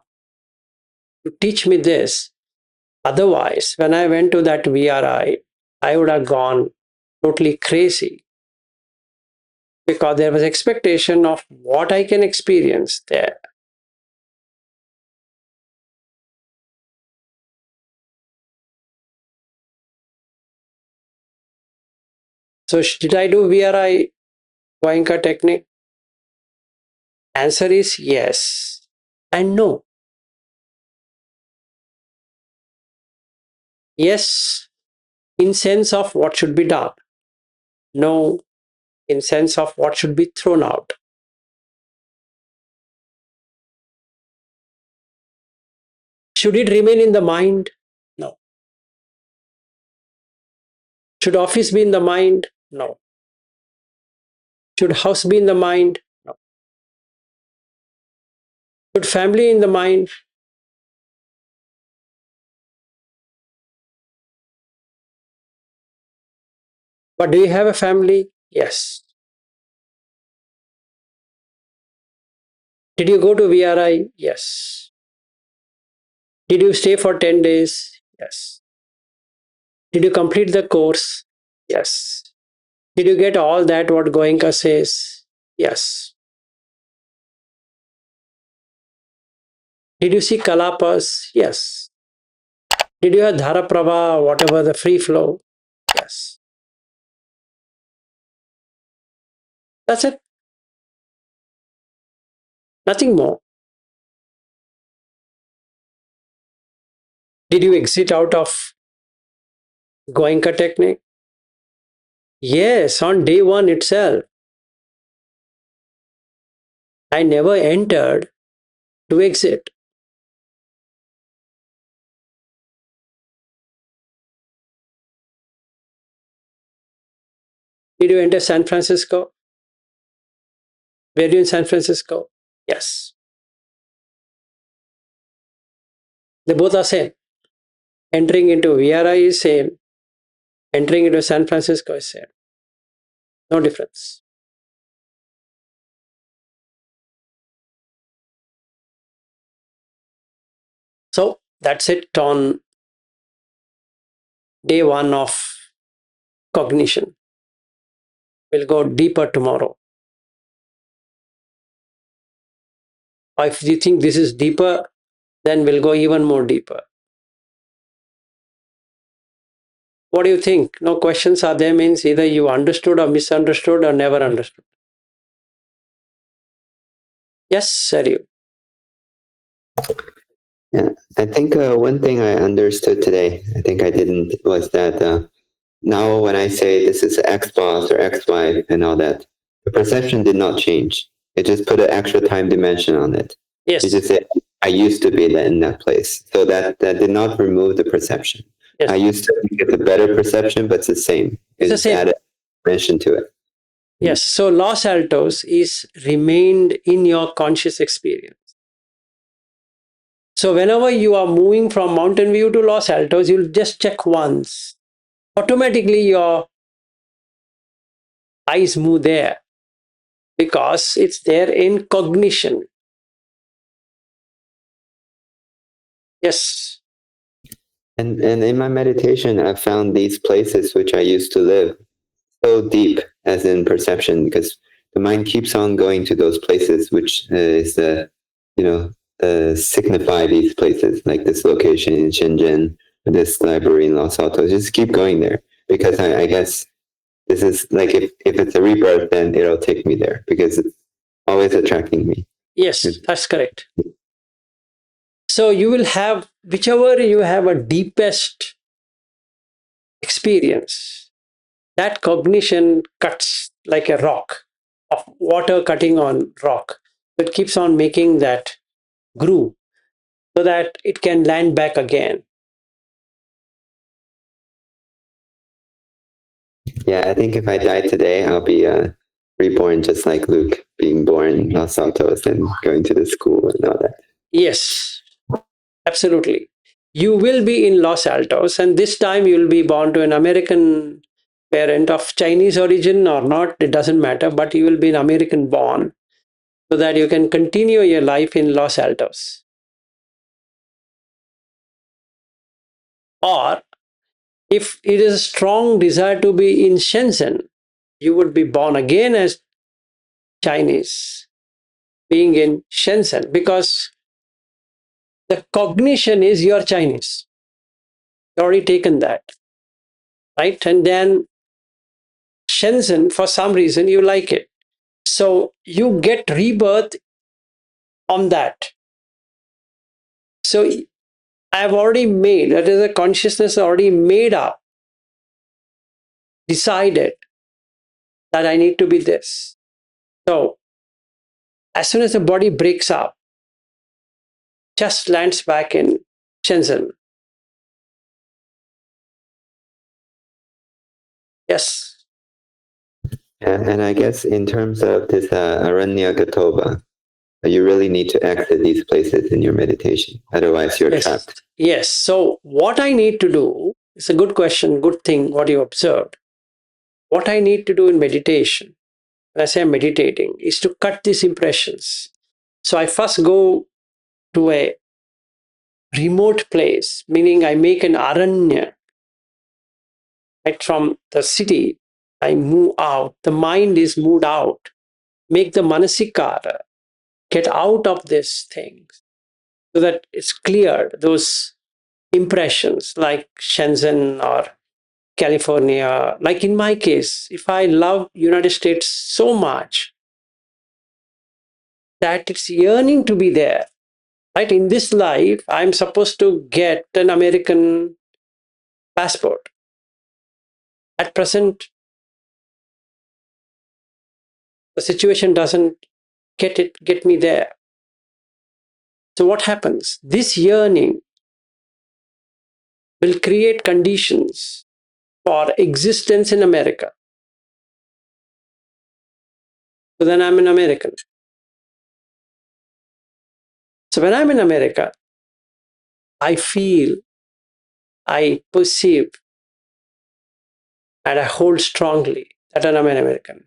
to teach me this. Otherwise, when I went to that VRI, I would have gone totally crazy because there was expectation of what I can experience there. So did I do VRI Goenka technique? Answer is yes and no. Yes, in sense of what should be done. No, in sense of what should be thrown out. Should it remain in the mind? No. Should office be in the mind? No. Should house be in the mind? No. Should family in the mind? But do you have a family? Yes. Did you go to VRI? Yes. Did you stay for 10 days? Yes. Did you complete the course? Yes. Did you get all that what Goenka says? Yes. Did you see Kalapas? Yes. Did you have Dhara Prabha, whatever the free flow? Yes. That's it. Nothing more. Did you exit out of Goenka technique? Yes, on day one itself. I never entered to exit. Did you enter San Francisco? Were you in San Francisco? Yes. They both are same. Entering into VRI is same. Entering into San Francisco is same. No difference. So that's it on day one of cognition. We'll go deeper tomorrow. Or if you think this is deeper, then we'll go even more deeper. What do you think? No questions are there means either you understood or misunderstood or never understood. Yes, Saryu.
Yeah, I think one thing I understood today, I think I didn't, was that now when I say this is X boss or X wife and all that, the perception did not change. It just put an extra time dimension on it.
Yes.
It just said I used to be in that place, so that did not remove the perception.
Yes.
I used to get a better perception, but it's the same.
It's the
just
same.
added dimension to it.
Yes. So Los Altos is remained in your conscious experience. So whenever you are moving from Mountain View to Los Altos, you'll just check once. Automatically your eyes move there because it's there in cognition. Yes.
And in my meditation, I found these places which I used to live so deep, as in perception, because the mind keeps on going to those places, which is signify these places, like this location in Shenzhen, this library in Los Altos. Just keep going there, because I guess this is like if it's a rebirth, then it'll take me there because it's always attracting me.
Yes, that's correct. So you will have, whichever you have a deepest experience, that cognition cuts like a rock, of water cutting on rock. It keeps on making that groove so that it can land back again.
Yeah, I think if I die today, I'll be reborn just like Luke, being born in Los Altos and going to the school and all that.
Yes, absolutely. You will be in Los Altos, and this time you will be born to an American parent of Chinese origin or not, it doesn't matter, but you will be an American born so that you can continue your life in Los Altos. Or If it is a strong desire to be in Shenzhen, you would be born again as Chinese, being in Shenzhen, because the cognition is you're Chinese. You've already taken that, right? And then Shenzhen, for some reason, you like it. So you get rebirth on that. So I've already made, that is a consciousness already made up, decided that I need to be this. So as soon as the body breaks up, just lands back in Shenzhen. Yes.
And I guess in terms of this Aranya Gatova, you really need to exit these places in your meditation. Otherwise, you're
Yes.
trapped.
Yes. So what I need to do, it's a good question, good thing, what you observed. What I need to do in meditation, when I say I'm meditating, is to cut these impressions. So I first go to a remote place, meaning I make an aranya, right? From the city, I move out. The mind is moved out. Make the manasikara, get out of these things so that it's clear those impressions like Shenzhen or California. Like in my case, if I love United States so much that it's yearning to be there, right? In this life, I'm supposed to get an American passport. At present, the situation doesn't get me there. So what happens? This yearning will create conditions for existence in America. So then I'm an American. So when I'm in America, I feel, I perceive, and I hold strongly that I'm an American.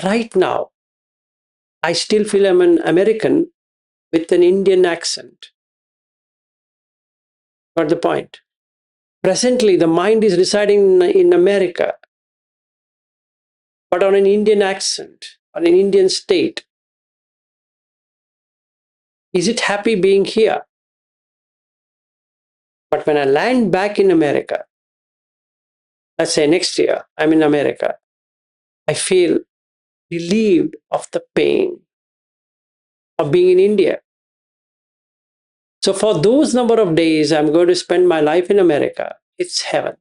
Right now, I still feel I'm an American with an Indian accent. Got the point? Presently, the mind is residing in America, but on an Indian accent, on an Indian state. Is it happy being here? But when I land back in America, let's say next year, I'm in America, I feel relieved of the pain of being in India. So for those number of days I'm going to spend my life in America, it's heaven.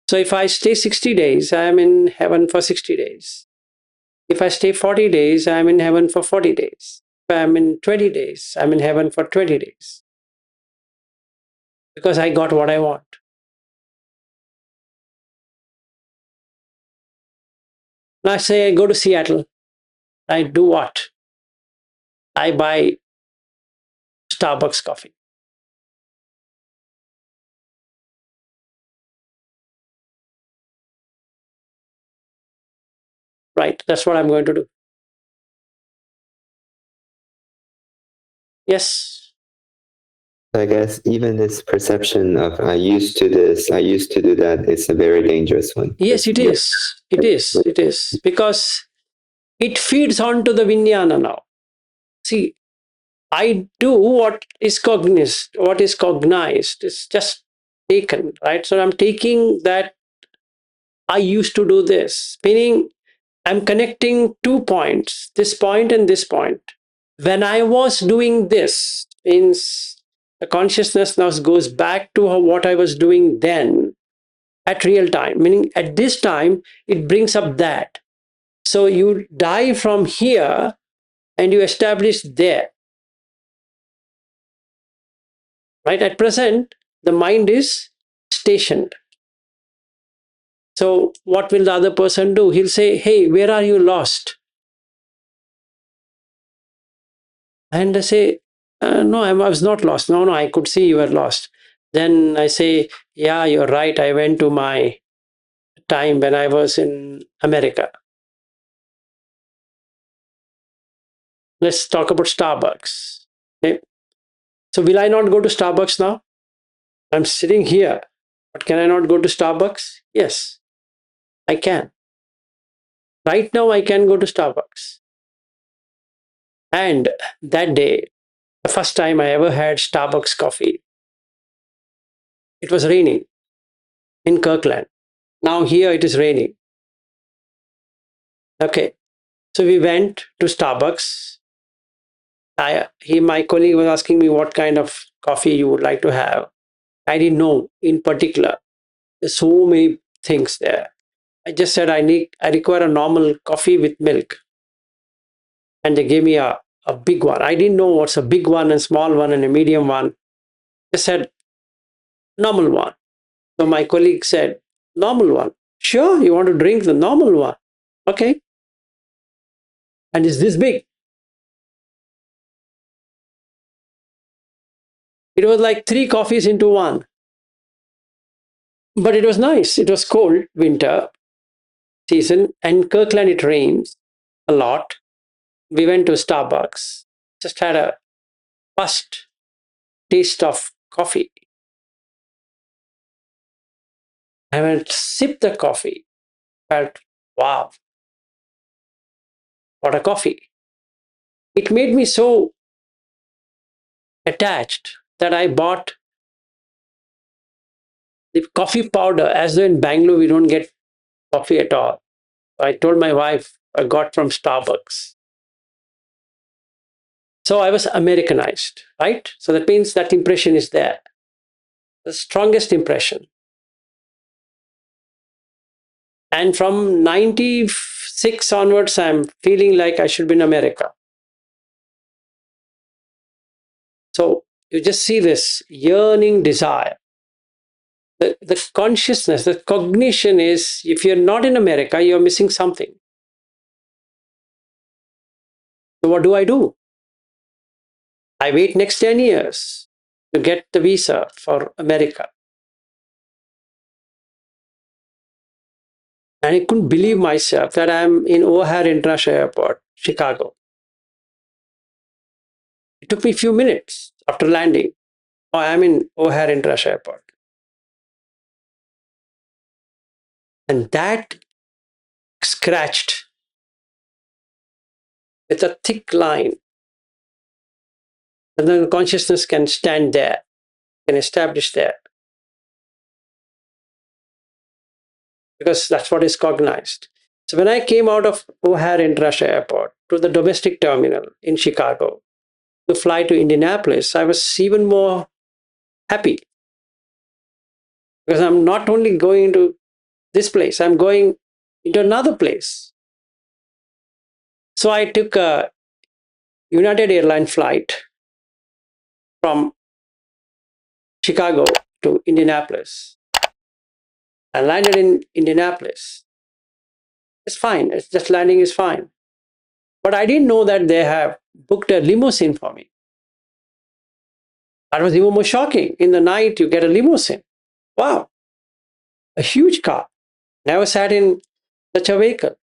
So if I stay 60 days, I'm in heaven for 60 days. If I stay 40 days, I'm in heaven for 40 days. If I'm in 20 days, I'm in heaven for 20 days. Because I got what I want. Now say I go to Seattle, I do what? I buy Starbucks coffee. Right, that's what I'm going to do. Yes.
I guess even this perception of I used to this, I used to do that, it's a very dangerous one.
Yes, it is. It is. It is. Because it feeds on to the viññanā now. See, I do what is cognized, what is cognized. It's just taken, right? So I'm taking that I used to do this, meaning I'm connecting 2 points, this point and this point. When I was doing this, means the consciousness now goes back to what I was doing then at real time, meaning at this time, it brings up that. So you die from here and you establish there. Right? At present, the mind is stationed. So what will the other person do? He'll say, hey, where are you lost? And I say, no, I was not lost. No, I could see you were lost. Then I say, yeah, you're right. I went to my time when I was in America. Let's talk about Starbucks. Okay. So will I not go to Starbucks now? I'm sitting here, but can I not go to Starbucks? Yes, I can. Right now, I can go to Starbucks. And that day, the first time I ever had Starbucks coffee, it was raining in Kirkland. Now here it is raining. Okay. So we went to Starbucks. My colleague was asking me what kind of coffee you would like to have. I didn't know in particular. There's so many things there. I just said I require a normal coffee with milk. And they gave me a big one. I didn't know what's a big one and small one and a medium one. They said normal one. So my colleague said, normal one. Sure, you want to drink the normal one. Okay. And it's this big. It was like 3 coffees into one. But it was nice. It was cold, winter season. And in Kirkland, it rains a lot. We went to Starbucks, just had a first taste of coffee. I went, sip the coffee. Felt, wow, what a coffee. It made me so attached that I bought the coffee powder. As though in Bangalore, we don't get coffee at all. I told my wife I got from Starbucks. So I was Americanized, right? So that means that impression is there. The strongest impression. And from 96 onwards, I'm feeling like I should be in America. So you just see this yearning desire. The consciousness, the cognition is, if you're not in America, you're missing something. So what do? I wait next 10 years to get the visa for America. And I couldn't believe myself that I'm in O'Hare International Airport, Chicago. It took me a few minutes after landing. Oh, I'm in O'Hare International Airport. And that scratched with a thick line. And then the consciousness can stand there, can establish there. Because that's what is cognized. So when I came out of O'Hare International Airport to the domestic terminal in Chicago to fly to Indianapolis, I was even more happy. Because I'm not only going to this place, I'm going into another place. So I took a United Airlines flight from Chicago to Indianapolis. I landed in Indianapolis. It's fine. It's just landing is fine. But I didn't know that they have booked a limousine for me. That was even more shocking. In the night, you get a limousine. Wow. A huge car. Never sat in such a vehicle.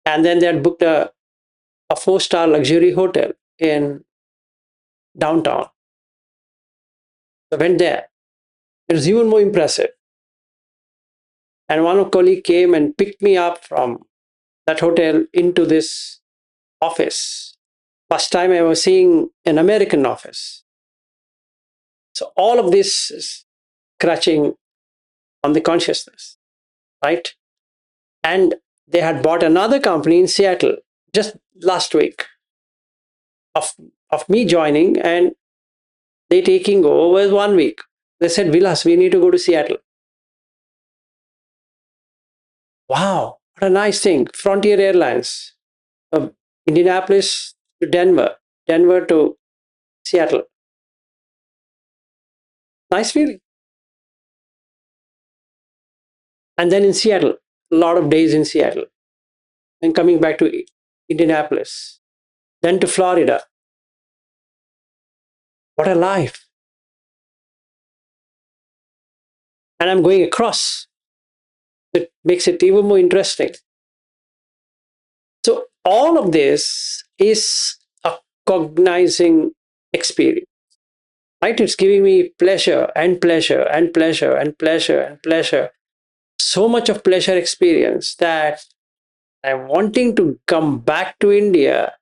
And then they had booked a 4-star luxury hotel in downtown. I went there. It was even more impressive. And one colleague came and picked me up from that hotel into this office. First time I was seeing an American office. So all of this is scratching on the consciousness, right? And they had bought another company in Seattle just last week of me joining, and they taking over 1 week. They said, Vilas, we need to go to Seattle. Wow, what a nice thing. Frontier Airlines, Indianapolis to Denver, Denver to Seattle. Nice feeling. And then in Seattle, a lot of days in Seattle. And coming back to Indianapolis, then to Florida. What a life. And I'm going across. It makes it even more interesting. So all of this is a cognizing experience. Right? It's giving me pleasure and pleasure and pleasure and pleasure and pleasure. So much of pleasure experience that I'm wanting to come back to India.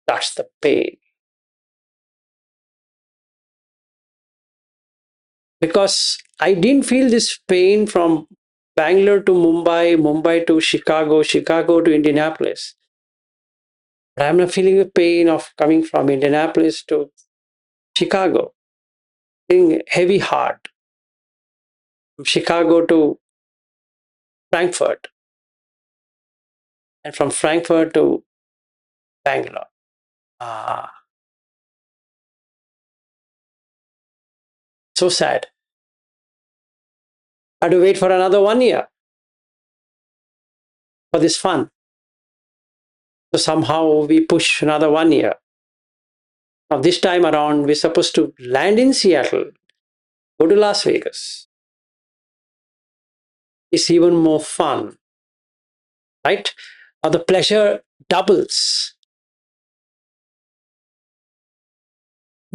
That's the pain. Because I didn't feel this pain from Bangalore to Mumbai, Mumbai to Chicago, Chicago to Indianapolis. But I'm not feeling the pain of coming from Indianapolis to Chicago. Feeling heavy heart. From Chicago to Frankfurt. And from Frankfurt to Bangalore. So sad. I had to wait for another 1 year for this fun. So somehow we push another 1 year. Now this time around, we're supposed to land in Seattle, go to Las Vegas. It's even more fun, right? Now the pleasure doubles.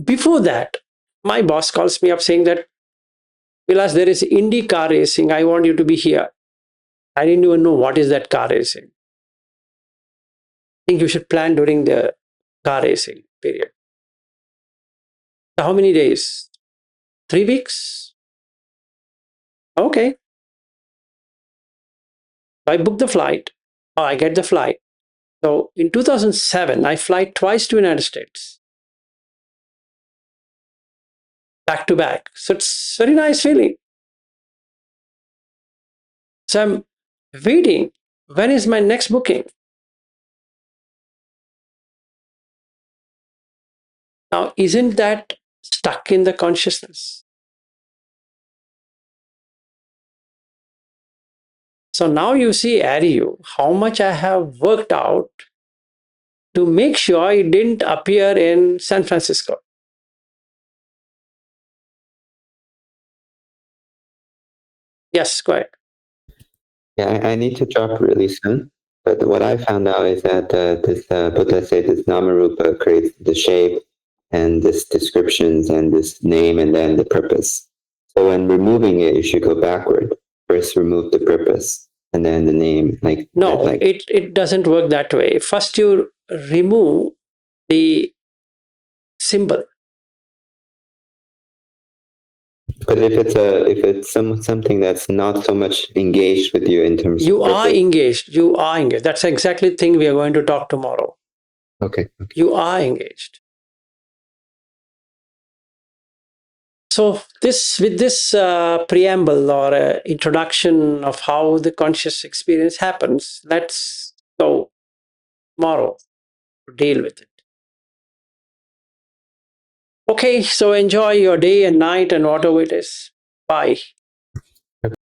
Before that, my boss calls me up saying that, Vilas, there is Indy car racing. I want you to be here. I didn't even know what is that car racing. I think you should plan during the car racing period. So how many days? 3 weeks? Okay. I book the flight. Oh, I get the flight. So in 2007, I fly twice to United States. Back to back. So it's very nice feeling. So I'm waiting. When is my next booking? Now, isn't that stuck in the consciousness? So now you see, Ariu, how much I have worked out to make sure it didn't appear in San Francisco. Yes, go ahead.
Yeah, I need to drop really soon. But what I found out is that this Buddha said this Namarupa creates the shape and this descriptions and this name and then the purpose. So when removing it, you should go backward. First remove the purpose and then the name.
No, it doesn't work that way. First you remove the symbol.
But if it's something that's not so much engaged with you in terms
You
of
are engaged. You are engaged. That's exactly the thing we are going to talk tomorrow.
Okay.
You are engaged. So with this preamble or introduction of how the conscious experience happens, let's go tomorrow to deal with it. Okay, so enjoy your day and night and whatever it is. Bye.